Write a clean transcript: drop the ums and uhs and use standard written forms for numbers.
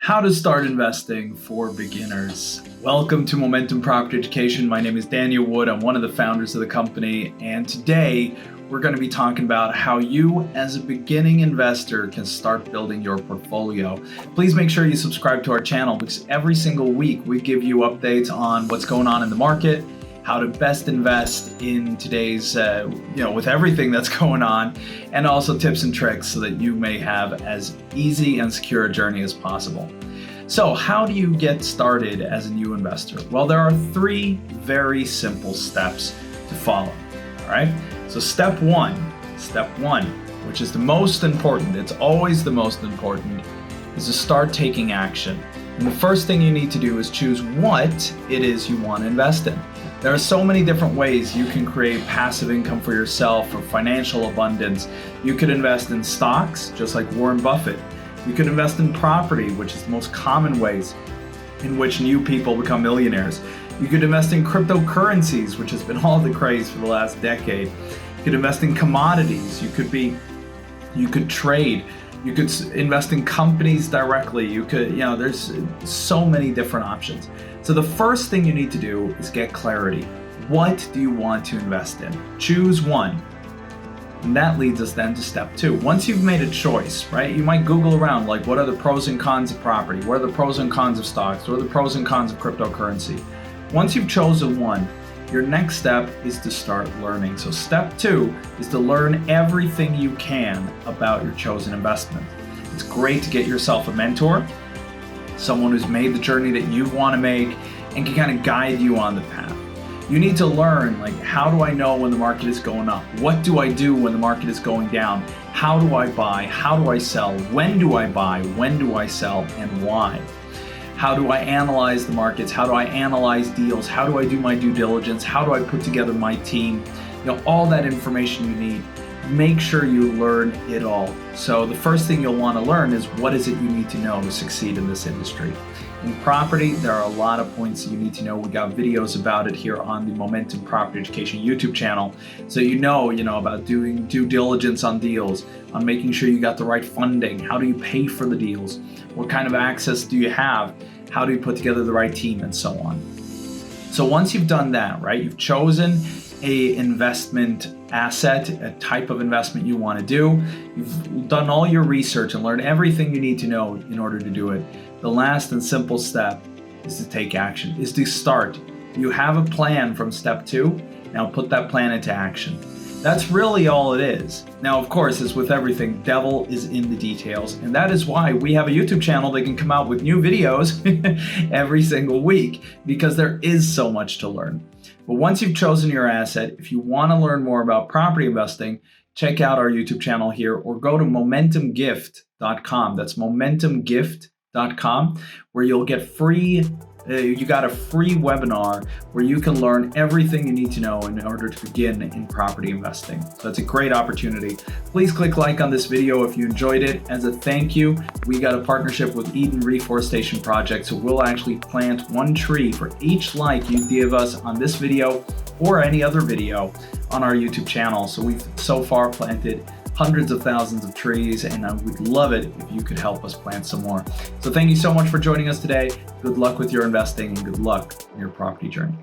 How to start investing for beginners. Welcome to Momentum Property Education. My name is Daniel Wood. I'm one of the founders of the company, and today we're going to be talking about how you as a beginning investor can start building your portfolio. Please make sure you subscribe to our channel because every single week we give you updates on what's going on in the market, how to best invest in today's, with everything that's going on, and also tips and tricks so that you may have as easy and secure a journey as possible. So how do you get started as a new investor? Well, there are three very simple steps to follow, all right? So step one, which is the most important, it's always the most important, is to start taking action. And the first thing you need to do is choose what it is you want to invest in. There are so many different ways you can create passive income for yourself or financial abundance. You could invest in stocks, just like Warren Buffett. You could invest in property, which is the most common ways in which new people become millionaires. You could invest in cryptocurrencies, which has been all the craze for the last decade. You could invest in commodities. You could trade. You could invest in companies directly. You could, there's so many different options. So the first thing you need to do is get clarity. What do you want to invest in? Choose one. And that leads us then to step two. Once you've made a choice, right? You might Google around, like, what are the pros and cons of property? What are the pros and cons of stocks? What are the pros and cons of cryptocurrency? Once you've chosen one, your next step is to start learning. So step two is to learn everything you can about your chosen investment. It's great to get yourself a mentor, someone who's made the journey that you want to make and can kind of guide you on the path. You need to learn, like, how do I know when the market is going up? What do I do when the market is going down? How do I buy? How do I sell? When do I buy? When do I sell? And why? How do I analyze the markets? How do I analyze deals? How do I do my due diligence? How do I put together my team? All that information you need. Make sure you learn it all. So the first thing you'll want to learn is what is it you need to know to succeed in this industry. In property, there are a lot of points you need to know. We got videos about it here on the Momentum Property Education YouTube channel. So you know about doing due diligence on deals, on making sure you got the right funding. How do you pay for the deals? What kind of access do you have? How do you put together the right team, and so on. So once you've done that, right, you've chosen a investment asset, a type of investment you want to do. You've done all your research and learned everything you need to know in order to do it. The last and simple step is to take action, is to start. You have a plan from step two. Now put that plan into action. That's really all it is. Now, of course, as with everything, devil is in the details. And that is why we have a YouTube channel that can come out with new videos every single week, because there is so much to learn. But once you've chosen your asset, if you want to learn more about property investing, check out our YouTube channel here or go to momentumgift.com. That's momentumgift.com, where you'll get you got a free webinar where you can learn everything you need to know in order to begin in property investing. So that's a great opportunity. Please click like on this video if you enjoyed it. As a thank you, we got a partnership with Eden Reforestation Project, so we'll actually plant one tree for each like you give us on this video or any other video on our YouTube channel. So we've so far planted hundreds of thousands of trees, and I would love it if you could help us plant some more. So thank you so much for joining us today. Good luck with your investing and good luck in your property journey.